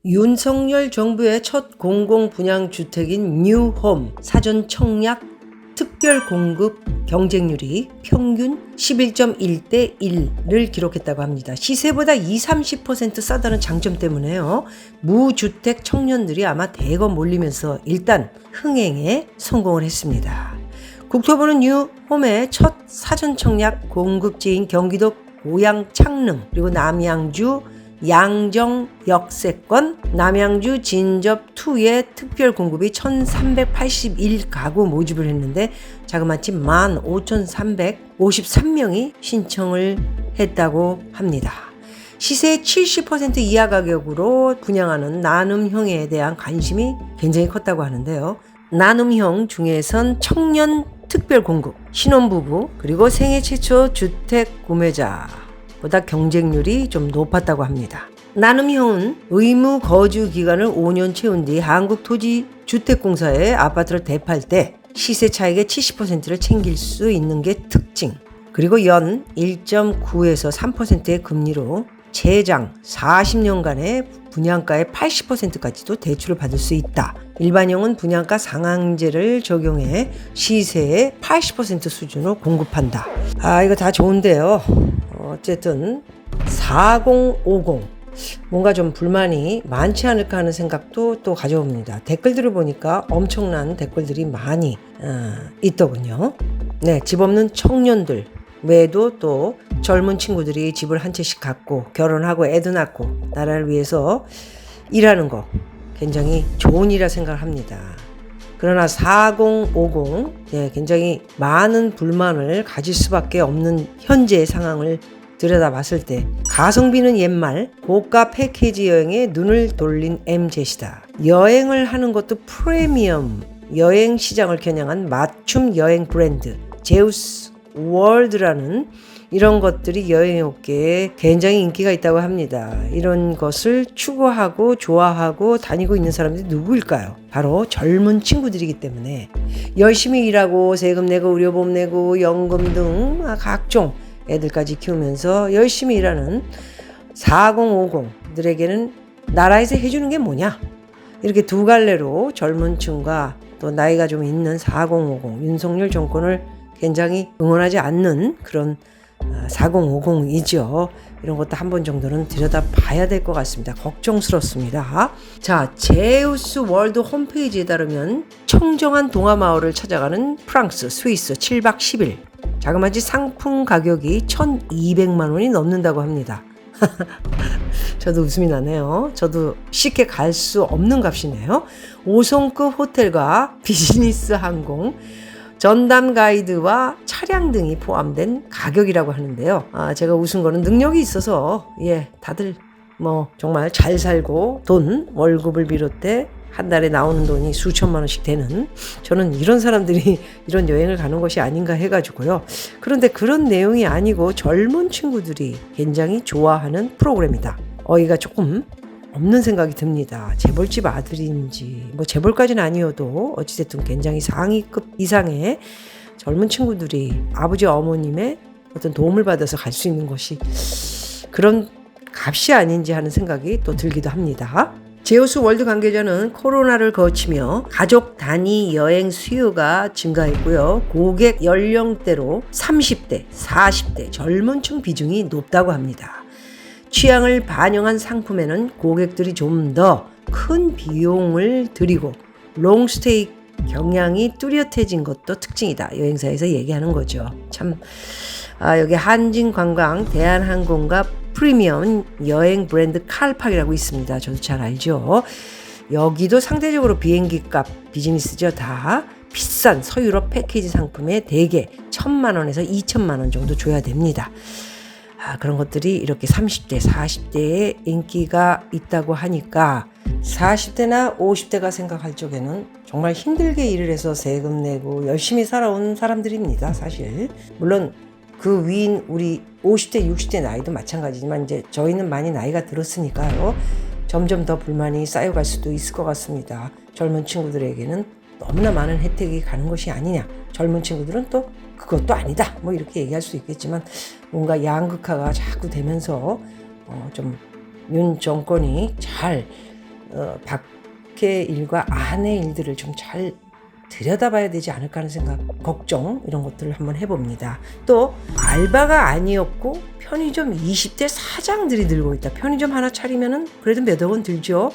윤석열 정부의 첫 공공분양주택인 뉴홈 사전 청약 특별 공급 경쟁률이 평균 11.1대 1을 기록했다고 합니다. 시세보다 20-30% 싸다는 장점 때문에요. 무주택 청년들이 아마 대거 몰리면서 일단 흥행에 성공을 했습니다. 국토부는 뉴홈의 첫 사전 청약 공급지인 경기도 고양 창릉 그리고 남양주 양정 역세권, 남양주 진접2의 특별 공급이 1381가구 모집을 했는데 자그마치 15,353명이 신청을 했다고 합니다. 시세의 70% 이하 가격으로 분양하는 나눔형에 대한 관심이 굉장히 컸다고 하는데요. 나눔형 중에선 청년 특별 공급, 신혼부부, 그리고 생애 최초 주택 구매자 보다 경쟁률이 좀 높았다고 합니다. 나눔형은 의무 거주 기간을 5년 채운 뒤 한국토지주택공사에 아파트를 대파할 때 시세 차익의 70%를 챙길 수 있는 게 특징. 그리고 연 1.9에서 3%의 금리로 최장 40년간의 분양가의 80%까지도 대출을 받을 수 있다. 일반형은 분양가 상한제를 적용해 시세의 80% 수준으로 공급한다. 이거 다 좋은데요. 어쨌든 4050 뭔가 좀 불만이 많지 않을까 하는 생각도 또 가져옵니다. 댓글들을 보니까 엄청난 댓글들이 많이 있더군요. 네, 집 없는 청년들 외에도 또 젊은 친구들이 집을 한 채씩 갖고 결혼하고 애도 낳고 나라를 위해서 일하는 거 굉장히 좋은 일이라 생각을 합니다. 그러나 4050 굉장히 많은 불만을 가질 수밖에 없는 현재의 상황을 들여다봤을 때 가성비는 옛말 고가 패키지 여행에 눈을 돌린 MZ시다. 여행을 하는 것도 프리미엄 여행 시장을 겨냥한 맞춤 여행 브랜드 제우스 월드라는 이런 것들이 여행업계에 굉장히 인기가 있다고 합니다. 이런 것을 추구하고 좋아하고 다니고 있는 사람들이 누구일까요? 바로 젊은 친구들이기 때문에 열심히 일하고 세금 내고 의료보험 내고 연금 등 각종 애들까지 키우면서 열심히 일하는 4050들에게는 나라에서 해주는 게 뭐냐? 이렇게 두 갈래로 젊은 층과 또 나이가 좀 있는 4050 윤석열 정권을 굉장히 응원하지 않는 그런 4050이죠. 이런 것도 한 번 정도는 들여다봐야 될 것 같습니다. 걱정스럽습니다. 자, 제우스 월드 홈페이지에 따르면 청정한 동화마을을 찾아가는 프랑스, 스위스 7박 10일 자그마치 상품 가격이 1,200만 원이 넘는다고 합니다. 저도 웃음이 나네요. 저도 쉽게 갈 수 없는 값이네요. 5성급 호텔과 비즈니스 항공, 전담 가이드와 차량 등이 포함된 가격이라고 하는데요. 제가 웃은 거는 능력이 있어서 다들 정말 잘 살고 돈 월급을 비롯해 한 달에 나오는 돈이 수천만 원씩 되는 저는 이런 사람들이 이런 여행을 가는 것이 아닌가 해가지고요. 그런데 그런 내용이 아니고 젊은 친구들이 굉장히 좋아하는 프로그램이다. 어이가 조금 없는 생각이 듭니다. 재벌집 아들인지 재벌까지는 아니어도 어찌됐든 굉장히 상위급 이상의 젊은 친구들이 아버지 어머님의 어떤 도움을 받아서 갈 수 있는 것이 그런 값이 아닌지 하는 생각이 또 들기도 합니다. 제우스 월드 관계자는 코로나를 거치며 가족 단위 여행 수요가 증가했고요. 고객 연령대로 30대, 40대 젊은 층 비중이 높다고 합니다. 취향을 반영한 상품에는 고객들이 좀 더 큰 비용을 들이고 롱스테이 경향이 뚜렷해진 것도 특징이다. 여행사에서 얘기하는 거죠. 참 여기 한진관광, 대한항공과 프리미엄 여행 브랜드 칼팍이라고 있습니다. 저도 잘 알죠. 여기도 상대적으로 비행기 값 비즈니스죠. 다 비싼 서유럽 패키지 상품에 대개 1,000만 원에서 2천만 원 정도 줘야 됩니다. 그런 것들이 이렇게 30대, 40대에 인기가 있다고 하니까 40대나 50대가 생각할 적에는 정말 힘들게 일을 해서 세금 내고 열심히 살아온 사람들입니다. 사실 물론 그 위인 우리 50대, 60대 나이도 마찬가지지만 이제 저희는 많이 나이가 들었으니까요. 점점 더 불만이 쌓여갈 수도 있을 것 같습니다. 젊은 친구들에게는 너무나 많은 혜택이 가는 것이 아니냐. 젊은 친구들은 또 그것도 아니다. 이렇게 얘기할 수 있겠지만 뭔가 양극화가 자꾸 되면서 좀 윤 정권이 잘 밖의 일과 안의 일들을 좀 잘 들여다봐야 되지 않을까 하는 생각, 걱정 이런 것들을 한번 해봅니다. 또 알바가 아니었고 편의점 20대 사장들이 들고 있다. 편의점 하나 차리면은 그래도 몇억 원 들죠.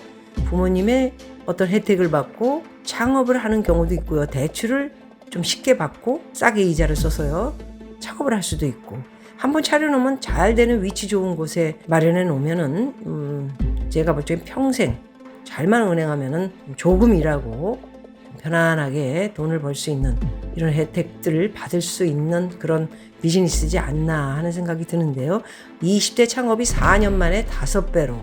부모님의 어떤 혜택을 받고 창업을 하는 경우도 있고요. 대출을 좀 쉽게 받고 싸게 이자를 써서요 창업을 할 수도 있고, 한번 차려놓으면 잘 되는 위치 좋은 곳에 마련해 놓으면은 제가 볼 때 평생 잘만 운행하면은 조금 일하고 편안하게 돈을 벌 수 있는 이런 혜택들을 받을 수 있는 그런 비즈니스지 않나 하는 생각이 드는데요. 20대 창업이 4년 만에 5배로,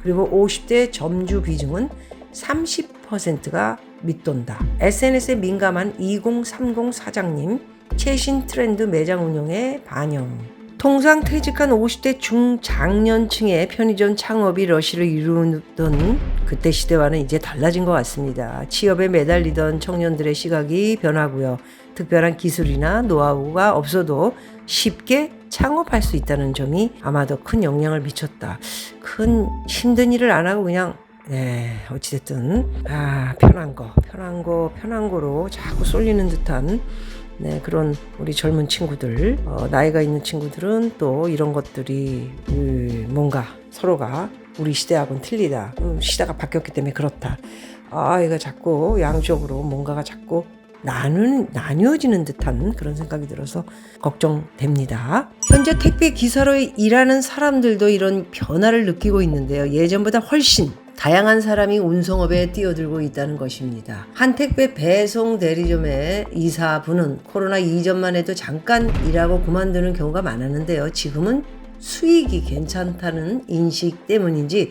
그리고 50대 점주 비중은 30%가 밑돈다. SNS에 민감한 2030 사장님, 최신 트렌드 매장 운영에 반영. 통상 퇴직한 50대 중장년층의 편의점 창업이 러시를 이루던 그때 시대와는 이제 달라진 것 같습니다. 취업에 매달리던 청년들의 시각이 변하고요. 특별한 기술이나 노하우가 없어도 쉽게 창업할 수 있다는 점이 아마도 큰 영향을 미쳤다. 큰 힘든 일을 안 하고 그냥 어찌됐든 편한 거로 자꾸 쏠리는 듯한 그런 우리 젊은 친구들, 나이가 있는 친구들은 또 이런 것들이 뭔가 서로가 우리 시대하고는 틀리다. 시대가 바뀌었기 때문에 그렇다. 이거 자꾸 양쪽으로 뭔가가 자꾸 나뉘어지는 듯한 그런 생각이 들어서 걱정됩니다. 현재 택배 기사로 일하는 사람들도 이런 변화를 느끼고 있는데요. 예전보다 훨씬 다양한 사람이 운송업에 뛰어들고 있다는 것입니다. 한 택배 배송 대리점의 이사분은 코로나 이전만 해도 잠깐 일하고 그만두는 경우가 많았는데요. 지금은 수익이 괜찮다는 인식 때문인지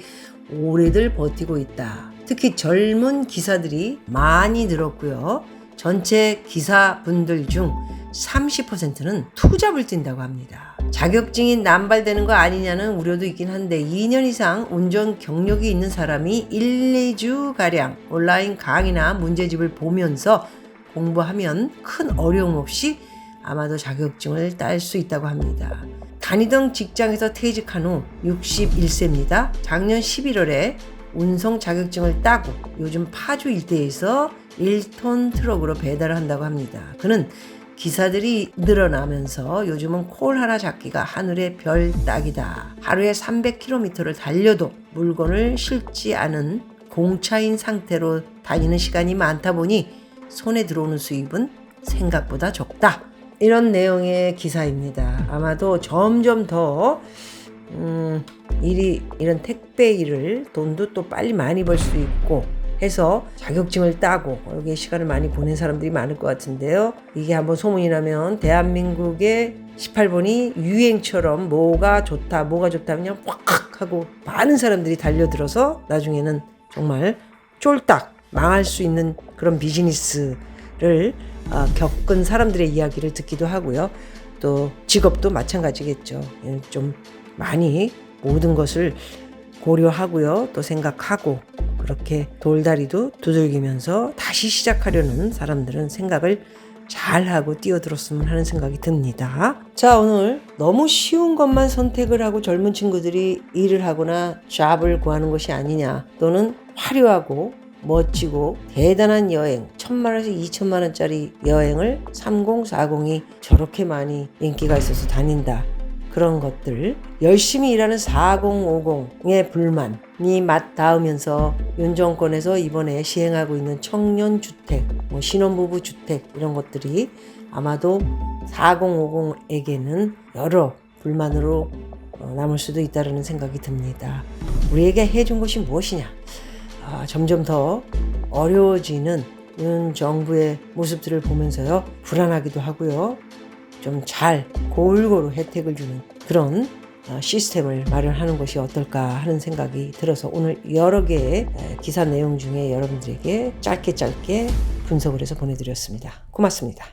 오래들 버티고 있다. 특히 젊은 기사들이 많이 늘었고요. 전체 기사분들 중 30%는 투잡을 뛴다고 합니다. 자격증이 남발되는 거 아니냐는 우려도 있긴 한데 2년 이상 운전 경력이 있는 사람이 1, 2주가량 온라인 강의나 문제집을 보면서 공부하면 큰 어려움 없이 아마도 자격증을 딸 수 있다고 합니다. 다니던 직장에서 퇴직한 후 61세입니다. 작년 11월에 운송 자격증을 따고 요즘 파주 일대에서 1톤 트럭으로 배달을 한다고 합니다. 그는 기사들이 늘어나면서 요즘은 콜 하나 잡기가 하늘의 별 따기다. 하루에 300km를 달려도 물건을 실지 않은 공차인 상태로 다니는 시간이 많다 보니 손에 들어오는 수입은 생각보다 적다. 이런 내용의 기사입니다. 아마도 점점 더 이런 택배 일을 돈도 또 빨리 많이 벌 수 있고 해서 자격증을 따고 여기에 시간을 많이 보낸 사람들이 많을 것 같은데요. 이게 한번 소문이 나면 대한민국의 18번이 유행처럼 뭐가 좋다 그냥 확 하고 많은 사람들이 달려들어서 나중에는 정말 쫄딱 망할 수 있는 그런 비즈니스를 겪은 사람들의 이야기를 듣기도 하고요. 또 직업도 마찬가지겠죠. 좀 많이 모든 것을 고려하고요. 또 생각하고 그렇게 돌다리도 두들기면서 다시 시작하려는 사람들은 생각을 잘하고 뛰어들었으면 하는 생각이 듭니다. 자, 오늘 너무 쉬운 것만 선택을 하고 젊은 친구들이 일을 하거나 잡을 구하는 것이 아니냐, 또는 화려하고 멋지고 대단한 여행 1,000만원에서 2,000만원짜리 여행을 3040이 저렇게 많이 인기가 있어서 다닌다. 그런 것들, 열심히 일하는 4050의 불만이 맞닿으면서 윤 정권에서 이번에 시행하고 있는 청년주택, 신혼부부 주택 이런 것들이 아마도 4050에게는 여러 불만으로 남을 수도 있다는 생각이 듭니다. 우리에게 해준 것이 무엇이냐? 점점 더 어려워지는 윤 정부의 모습들을 보면서요, 불안하기도 하고요. 좀 잘 골고루 혜택을 주는 그런 시스템을 마련하는 것이 어떨까 하는 생각이 들어서 오늘 여러 개의 기사 내용 중에 여러분들에게 짧게 분석을 해서 보내드렸습니다. 고맙습니다.